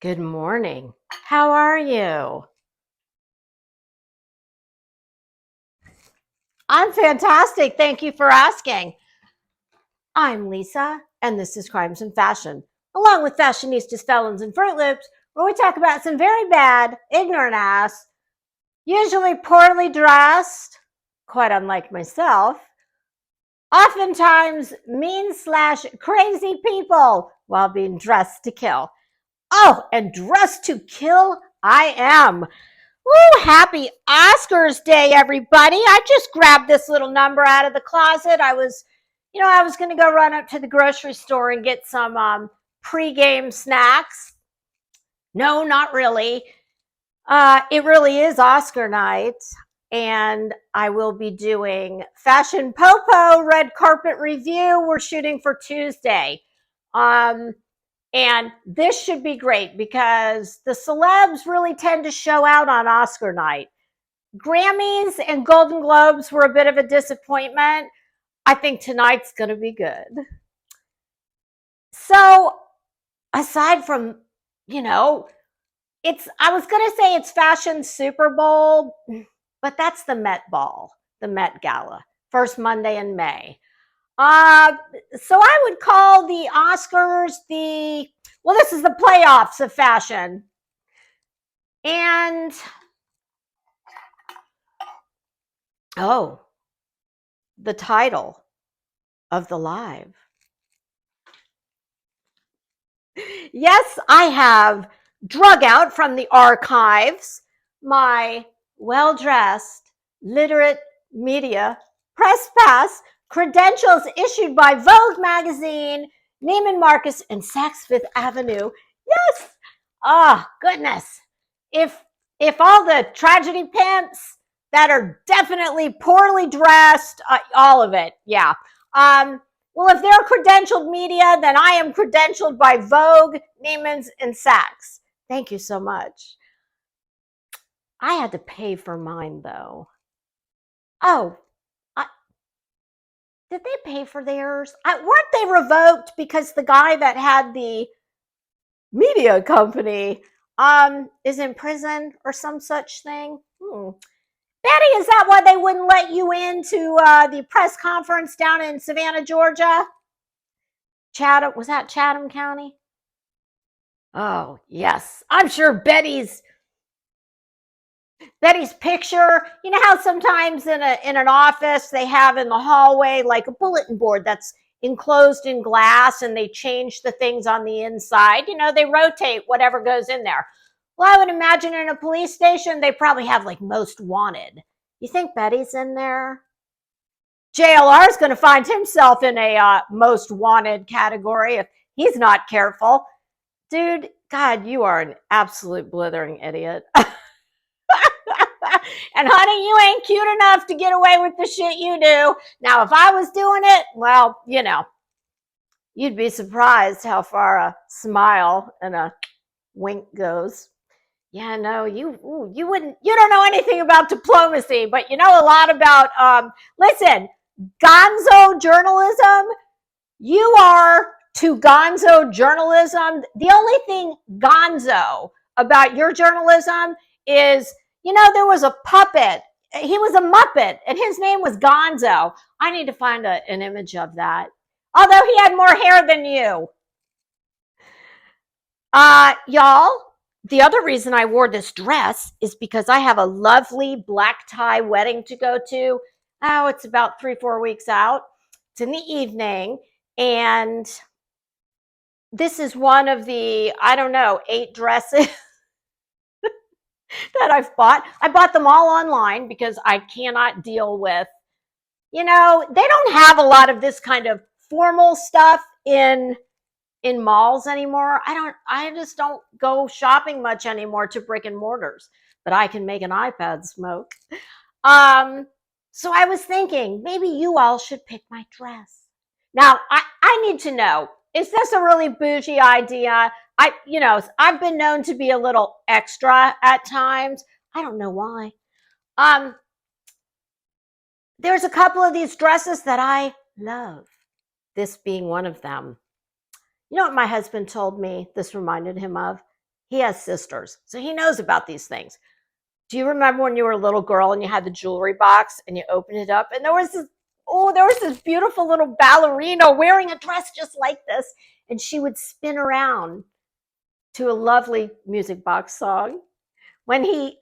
Good morning. How are you? I'm fantastic. Thank you for asking. I'm Lisa, and this is Crimes and Fashion, along with fashionistas, felons, and Fruit Loops, where we talk about some very bad, ignorant ass, usually poorly dressed, quite unlike myself, oftentimes mean/crazy people while being dressed to kill. Oh, and dressed to kill I am. Woo, happy Oscars Day, everybody. I just grabbed this little number out of the closet. I was going to go run up to the grocery store and get some pre-game snacks. No, not really. It really is Oscar night, and I will be doing Fashion Popo red carpet review. We're shooting for Tuesday. And this should be great because the celebs really tend to show out on Oscar night. Grammys and Golden Globes were a bit of a disappointment. I think tonight's going to be good. So, aside from, I was going to say it's Fashion Super Bowl, but that's the Met Ball, the Met Gala, first Monday in May. So I would call the Oscars this is the playoffs of fashion. And, the title of the live. Yes, I have drug out from the archives my well-dressed, literate media press pass credentials issued by Vogue magazine, Neiman Marcus, and Saks Fifth Avenue. Yes. Goodness. If all the tragedy pimps that are definitely poorly dressed, all of it, yeah. Well, if they're credentialed media, then I am credentialed by Vogue, Neiman's, and Saks. Thank you so much. I had to pay for mine, though. Oh, did they pay for theirs? Weren't they revoked because the guy that had the media company is in prison or some such thing? Betty, is that why they wouldn't let you into the press conference down in Savannah, Georgia? Chatham, was that Chatham County? Oh, yes. I'm sure Betty's picture, you know how sometimes in an office they have in the hallway like a bulletin board that's enclosed in glass and they change the things on the inside. They rotate whatever goes in there. Well, I would imagine in a police station they probably have like most wanted. You think Betty's in there? JLR is going to find himself in a most wanted category if he's not careful. Dude, God, you are an absolute blithering idiot. And honey, you ain't cute enough to get away with the shit you do. Now, if I was doing it, well, you'd be surprised how far a smile and a wink goes. Yeah, no, you don't know anything about diplomacy, but you know a lot about, listen, gonzo journalism, you are to gonzo journalism. The only thing gonzo about your journalism is, there was a puppet. He was a Muppet, and his name was Gonzo. I need to find an image of that. Although he had more hair than you. Y'all, the other reason I wore this dress is because I have a lovely black tie wedding to go to. Oh, it's about 3-4 weeks out. It's in the evening. And this is one of the, 8 dresses that I've bought. I bought them all online because I cannot deal with, they don't have a lot of this kind of formal stuff in malls anymore. I just don't go shopping much anymore to brick and mortars, but I can make an iPad smoke. So I was thinking maybe you all should pick my dress. Now, I need to know, is this a really bougie idea? I've been known to be a little extra at times. I don't know why. There's a couple of these dresses that I love, this being one of them. You know what my husband told me this reminded him of? he has sisters, so he knows about these things. Do you remember when you were a little girl and you had the jewelry box and you opened it up and there was this beautiful little ballerina wearing a dress just like this, and she would spin around to a lovely music box song. When he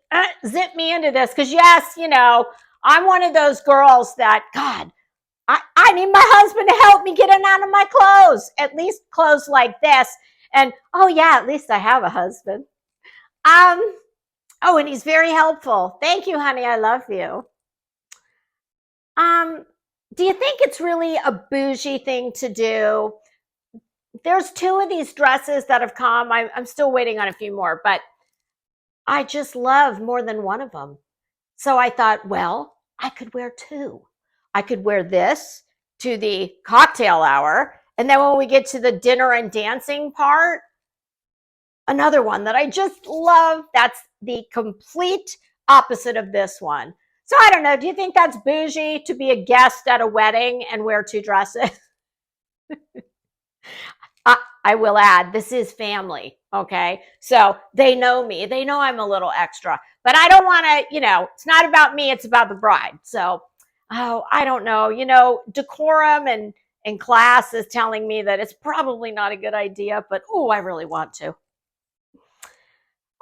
zipped me into this, because yes, I'm one of those girls that, God, I need my husband to help me get in and out of my clothes, at least clothes like this. And oh yeah, at least I have a husband. Oh, and he's very helpful. Thank you, honey. I love you. Do you think it's really a bougie thing to do? There's 2 of these dresses that have come. I'm still waiting on a few more, but I just love more than one of them. So I thought, well, I could wear 2. I could wear this to the cocktail hour, and then when we get to the dinner and dancing part, another one that I just love. That's the complete opposite of this one. So I don't know. Do you think that's bougie to be a guest at a wedding and wear 2 dresses? I will add, this is family, okay? So they know me. They know I'm a little extra. But I don't want to, it's not about me. It's about the bride. So, I don't know. Decorum and class is telling me that it's probably not a good idea. But, I really want to.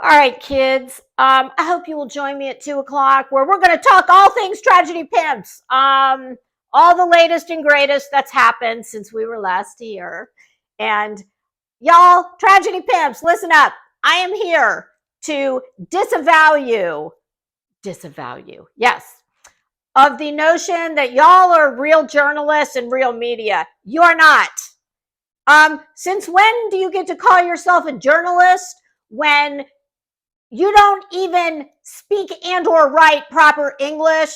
All right, kids. I hope you will join me at 2 o'clock where we're going to talk all things tragedy pimps. All the latest and greatest that's happened since we were last here. And y'all, tragedy pimps, listen up. I am here to disavow you, yes, of the notion that y'all are real journalists and real media. You're not. Since when do you get to call yourself a journalist when you don't even speak and or write proper English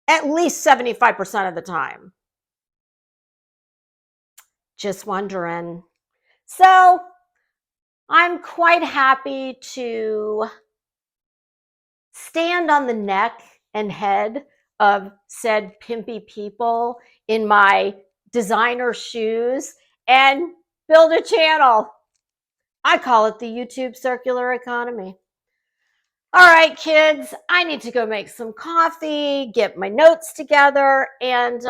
at least 75% of the time? Just wondering. So I'm quite happy to stand on the neck and head of said pimpy people in my designer shoes and build a channel. I call it the YouTube circular economy. All right, kids, I need to go make some coffee, get my notes together, and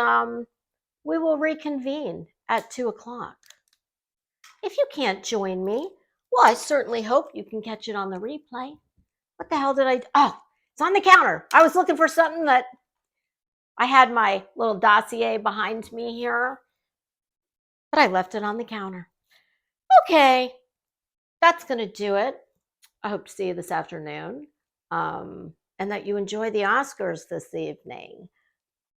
we will reconvene at 2 o'clock. If you can't join me, well, I certainly hope you can catch it on the replay. What the hell did I do? Oh, it's on the counter. I was looking for something that I had my little dossier behind me here, but I left it on the counter. Okay, that's going to do it. I hope to see you this afternoon, and that you enjoy the Oscars this evening.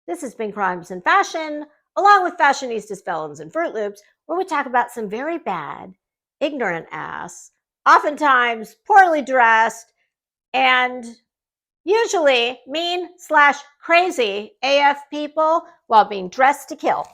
This has been Crimes and Fashion, along with Fashionistas, Felons, and Fruit Loops, where we talk about some very bad, ignorant ass, oftentimes poorly dressed, and usually mean/crazy AF people while being dressed to kill.